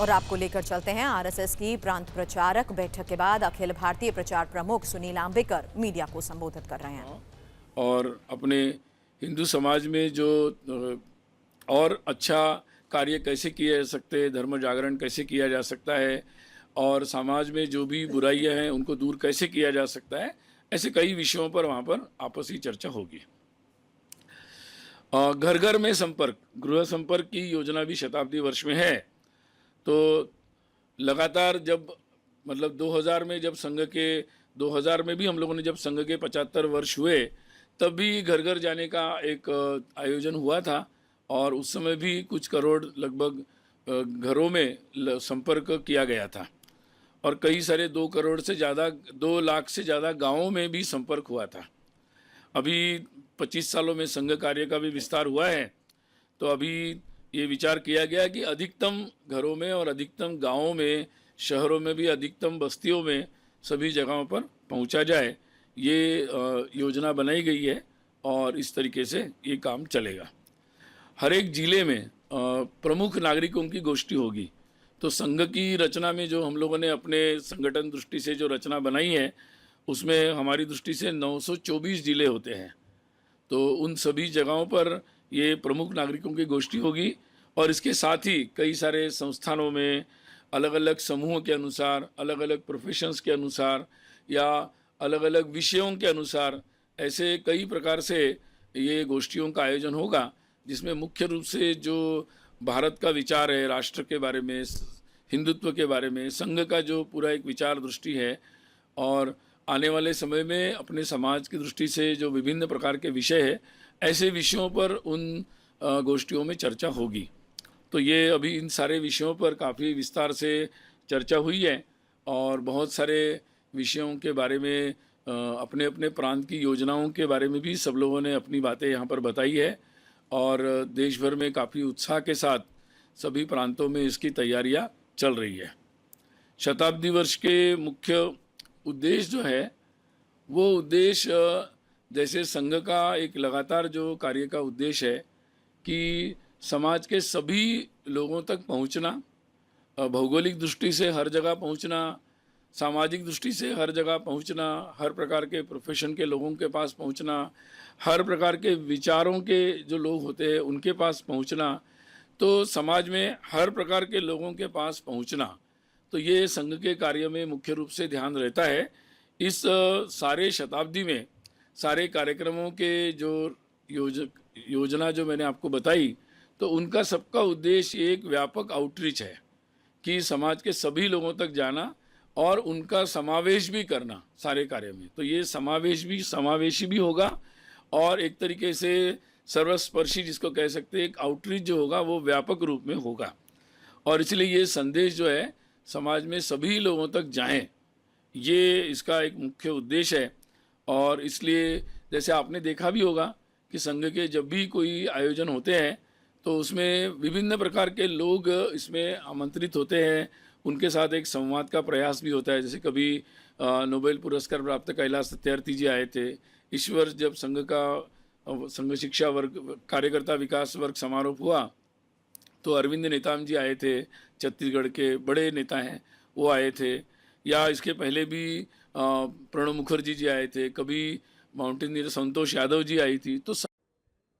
और आपको लेकर चलते हैं आरएसएस की प्रांत प्रचारक बैठक के बाद अखिल भारतीय प्रचार प्रमुख सुनील आंबेकर मीडिया को संबोधित कर रहे हैं। और अपने हिंदू समाज में जो और अच्छा कार्य कैसे किया जा सकते हैं, धर्म जागरण कैसे किया जा सकता है और समाज में जो भी बुराइयां हैं उनको दूर कैसे किया जा सकता है, ऐसे कई विषयों पर वहाँ पर आपसी चर्चा होगी। घर घर में संपर्क, गृह संपर्क की योजना भी शताब्दी वर्ष में है। तो लगातार जब मतलब 2000 में जब संघ के 2000 में भी हम लोगों ने जब संघ के 75 वर्ष हुए तब भी घर घर जाने का एक आयोजन हुआ था और उस समय भी कुछ करोड़ लगभग घरों में संपर्क किया गया था और कई सारे 2 करोड़ से ज़्यादा 2 लाख से ज़्यादा गांवों में भी संपर्क हुआ था। अभी 25 सालों में संघ कार्य का भी विस्तार हुआ है, तो अभी ये विचार किया गया कि अधिकतम घरों में और अधिकतम गांवों में, शहरों में भी अधिकतम बस्तियों में सभी जगहों पर पहुंचा जाए। ये योजना बनाई गई है और इस तरीके से ये काम चलेगा। हर एक जिले में प्रमुख नागरिकों की गोष्ठी होगी। तो संघ की रचना में जो हम लोगों ने अपने संगठन दृष्टि से जो रचना बनाई है उसमें हमारी दृष्टि से 924 जिले होते हैं। तो उन सभी जगहों पर ये प्रमुख नागरिकों की गोष्ठी होगी और इसके साथ ही कई सारे संस्थानों में अलग अलग समूहों के अनुसार, अलग अलग प्रोफेशंस के अनुसार या अलग अलग विषयों के अनुसार ऐसे कई प्रकार से ये गोष्ठियों का आयोजन होगा, जिसमें मुख्य रूप से जो भारत का विचार है, राष्ट्र के बारे में, हिंदुत्व के बारे में, संघ का जो पूरा एक विचार दृष्टि है और आने वाले समय में अपने समाज की दृष्टि से जो विभिन्न प्रकार के विषय है, ऐसे विषयों पर उन गोष्ठियों में चर्चा होगी। तो ये अभी इन सारे विषयों पर काफ़ी विस्तार से चर्चा हुई है और बहुत सारे विषयों के बारे में अपने अपने प्रांत की योजनाओं के बारे में भी सब लोगों ने अपनी बातें यहाँ पर बताई है और देश भर में काफ़ी उत्साह के साथ सभी प्रांतों में इसकी तैयारियाँ चल रही है। शताब्दी वर्ष के मुख्य उद्देश्य जो है वो उद्देश्य जैसे संघ का एक लगातार जो कार्य का उद्देश्य है कि समाज के सभी लोगों तक पहुंचना, भौगोलिक दृष्टि से हर जगह पहुंचना, सामाजिक दृष्टि से हर जगह पहुंचना, हर प्रकार के प्रोफेशन के लोगों के पास पहुंचना, हर प्रकार के विचारों के जो लोग होते हैं उनके पास पहुंचना, तो समाज में हर प्रकार के लोगों के पास पहुंचना, तो ये संघ के कार्य में मुख्य रूप से ध्यान रहता है। इस सारे शताब्दी में सारे कार्यक्रमों के जो योजना जो मैंने आपको बताई, तो उनका सबका उद्देश्य एक व्यापक आउटरीच है कि समाज के सभी लोगों तक जाना और उनका समावेश भी करना सारे कार्य में। तो ये समावेशी भी होगा और एक तरीके से सर्वस्पर्शी जिसको कह सकते हैं, एक आउटरीच जो होगा वो व्यापक रूप में होगा और इसलिए ये संदेश जो है समाज में सभी लोगों तक जाएं, ये इसका एक मुख्य उद्देश्य है। और इसलिए जैसे आपने देखा भी होगा कि संघ के जब भी कोई आयोजन होते हैं तो उसमें विभिन्न प्रकार के लोग इसमें आमंत्रित होते हैं, उनके साथ एक संवाद का प्रयास भी होता है। जैसे कभी नोबेल पुरस्कार प्राप्त कैलाश सत्यार्थी जी आए थे। इस वर्ष जब संघ शिक्षा वर्ग कार्यकर्ता विकास वर्ग समारोह हुआ तो अरविंद नेताम जी आए थे, छत्तीसगढ़ के बड़े नेता हैं, वो आए थे। या इसके पहले भी प्रणब मुखर्जी जी आए थे, कभी माउंटेनियर संतोष यादव जी आई थी। तो